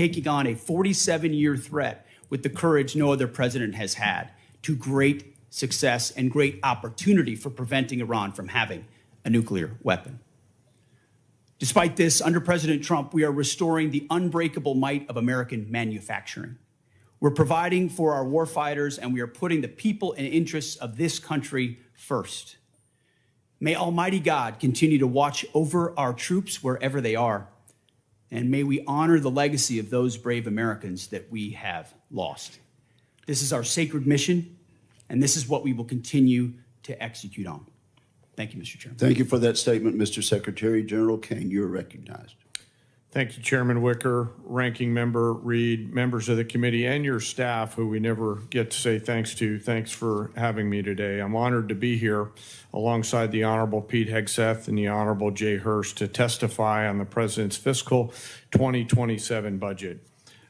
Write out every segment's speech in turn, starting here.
taking on a 47-year threat with the courage no other president has had, to great success and great opportunity for preventing Iran from having a nuclear weapon. Despite this, under President Trump, we are restoring the unbreakable might of American manufacturing. We're providing for our warfighters, and we are putting the people and interests of this country first. May Almighty God continue to watch over our troops wherever they are, and may we honor the legacy of those brave Americans that we have lost. This is our sacred mission, and this is what we will continue to execute on. Thank you, Mr. Chairman. Thank you for that statement, Mr. Secretary. General Kane, you're recognized. Thank you, Chairman Wicker, Ranking Member Reed, members of the committee, and your staff, who we never get to say thanks to. Thanks for having me today. I'm honored to be here alongside the Honorable Pete Hegseth and the Honorable Jay Hurst to testify on the President's fiscal 2027 budget.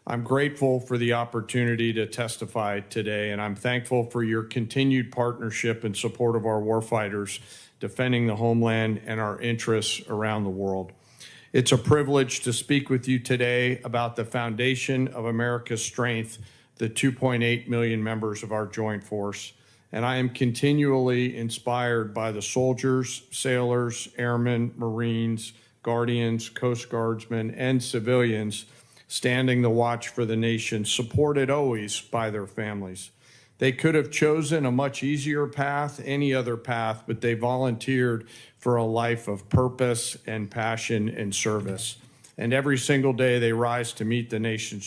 I'm grateful for the opportunity to testify today, and I'm thankful for your continued partnership and support of our warfighters, defending the homeland and our interests around the world. It's a privilege to speak with you today about the foundation of America's strength, the 2.8 million members of our joint force. And I am continually inspired by the soldiers, sailors, airmen, Marines, Guardians, Coast Guardsmen, and civilians standing the watch for the nation, supported always by their families. They could have chosen a much easier path, any other path, but they volunteered for a life of purpose and passion and service. And every single day they rise to meet the nation's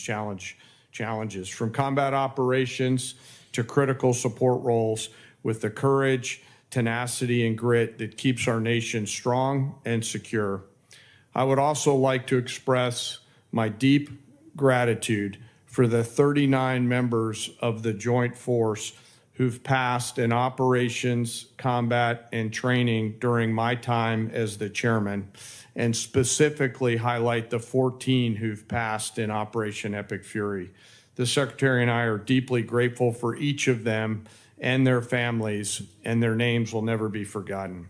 challenges, from combat operations to critical support roles, with the courage, tenacity, and grit that keeps our nation strong and secure. I would also like to express my deep gratitude for the 39 members of the Joint Force who've passed in operations, combat, and training during my time as the chairman, and specifically highlight the 14 who've passed in Operation Epic Fury. The Secretary and I are deeply grateful for each of them and their families, and their names will never be forgotten.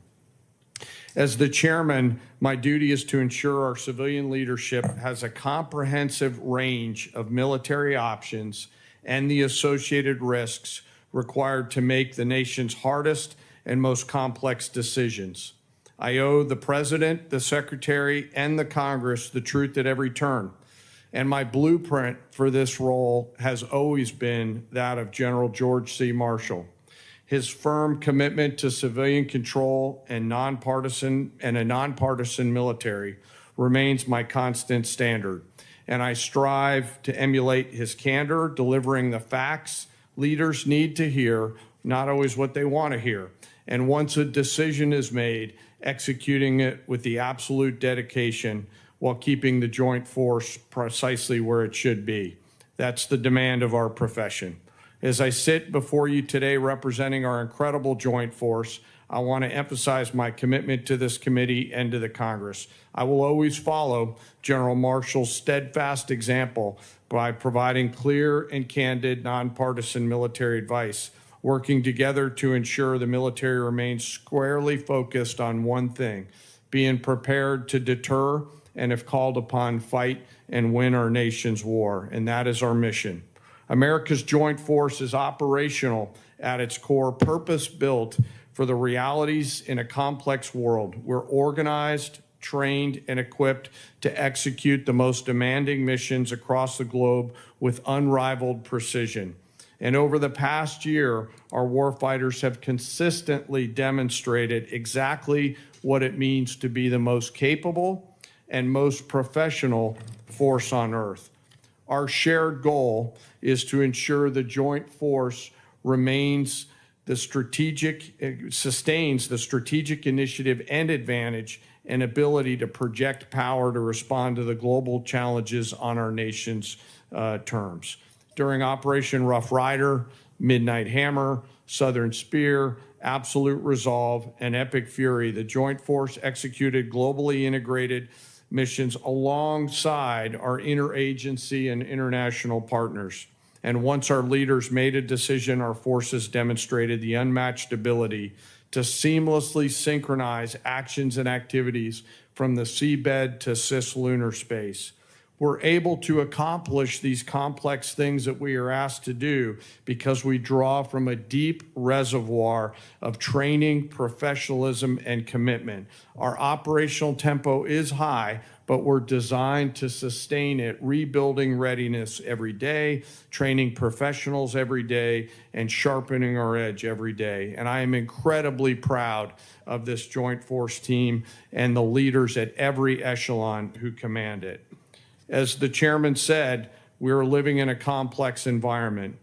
As the chairman, my duty is to ensure our civilian leadership has a comprehensive range of military options and the associated risks required to make the nation's hardest and most complex decisions. I owe the President, the Secretary, and the Congress the truth at every turn. And my blueprint for this role has always been that of General George C. Marshall. His firm commitment to civilian control and a nonpartisan military remains my constant standard. And I strive to emulate his candor, delivering the facts leaders need to hear, not always what they want to hear. And once a decision is made, executing it with the absolute dedication while keeping the joint force precisely where it should be. That's the demand of our profession. As I sit before you today representing our incredible joint force, I want to emphasize my commitment to this committee and to the Congress. I will always follow General Marshall's steadfast example by providing clear and candid nonpartisan military advice, working together to ensure the military remains squarely focused on one thing: being prepared to deter and, if called upon, fight and win our nation's war. And that is our mission. America's joint force is operational at its core, purpose-built for the realities in a complex world. We're organized, trained, and equipped to execute the most demanding missions across the globe with unrivaled precision. And over the past year, our warfighters have consistently demonstrated exactly what it means to be the most capable and most professional force on earth. Our shared goal is to ensure the joint force sustains the strategic initiative and advantage and ability to project power to respond to the global challenges on our nation's terms. During Operation Rough Rider, Midnight Hammer, Southern Spear, Absolute Resolve, and Epic Fury, the joint force executed globally integrated missions alongside our interagency and international partners. And once our leaders made a decision, our forces demonstrated the unmatched ability to seamlessly synchronize actions and activities from the seabed to cislunar space. We're able to accomplish these complex things that we are asked to do because we draw from a deep reservoir of training, professionalism, and commitment. Our operational tempo is high, but we're designed to sustain it, rebuilding readiness every day, training professionals every day, and sharpening our edge every day. And I am incredibly proud of this Joint Force team and the leaders at every echelon who command it. As the chairman said, we are living in a complex environment.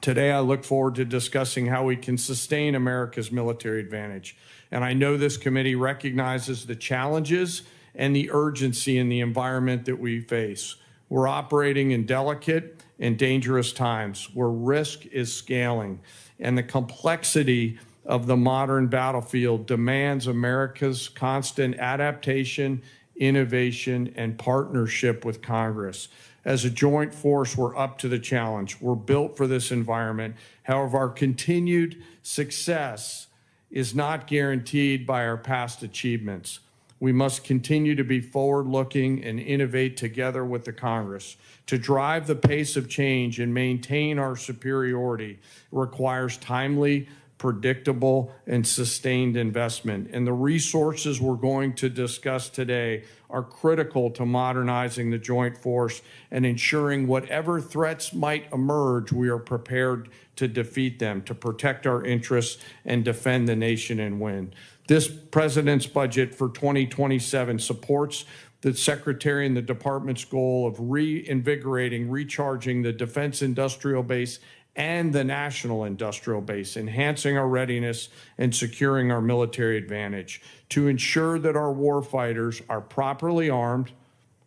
Today, I look forward to discussing how we can sustain America's military advantage. And I know this committee recognizes the challenges and the urgency in the environment that we face. We're operating in delicate and dangerous times where risk is scaling, and the complexity of the modern battlefield demands America's constant adaptation, innovation, and partnership with Congress. As a joint force, we're up to the challenge. We're built for this environment. However, our continued success is not guaranteed by our past achievements. We must continue to be forward-looking and innovate together with the Congress. To drive the pace of change and maintain our superiority requires timely, predictable, and sustained investment. And the resources we're going to discuss today are critical to modernizing the joint force and ensuring whatever threats might emerge, we are prepared to defeat them, to protect our interests and defend the nation and win. This president's budget for 2027 supports the Secretary and the Department's goal of reinvigorating, recharging the defense industrial base and the national industrial base, enhancing our readiness and securing our military advantage to ensure that our warfighters are properly armed,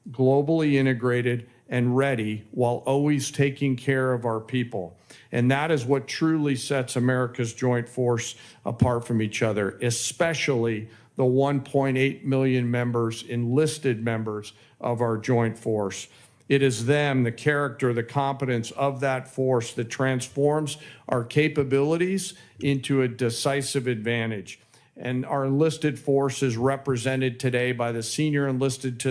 globally integrated, and ready while always taking care of our people. And that is what truly sets America's joint force apart from each other, especially the 1.8 million members, enlisted members of our joint force. It is them, the character, the competence of that force that transforms our capabilities into a decisive advantage. And our enlisted force is represented today by the senior enlisted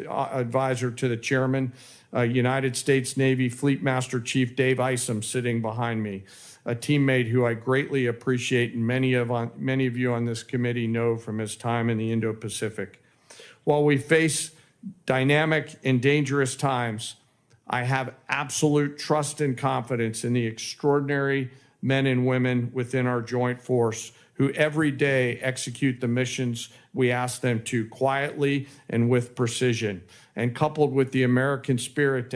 advisor to the chairman, United States Navy Fleet Master Chief Dave Isom, sitting behind me, a teammate who I greatly appreciate and many of you on this committee know from his time in the Indo-Pacific. While we face dynamic and dangerous times, I have absolute trust and confidence in the extraordinary men and women within our joint force who every day execute the missions we ask them to quietly and with precision, and coupled with the American spirit to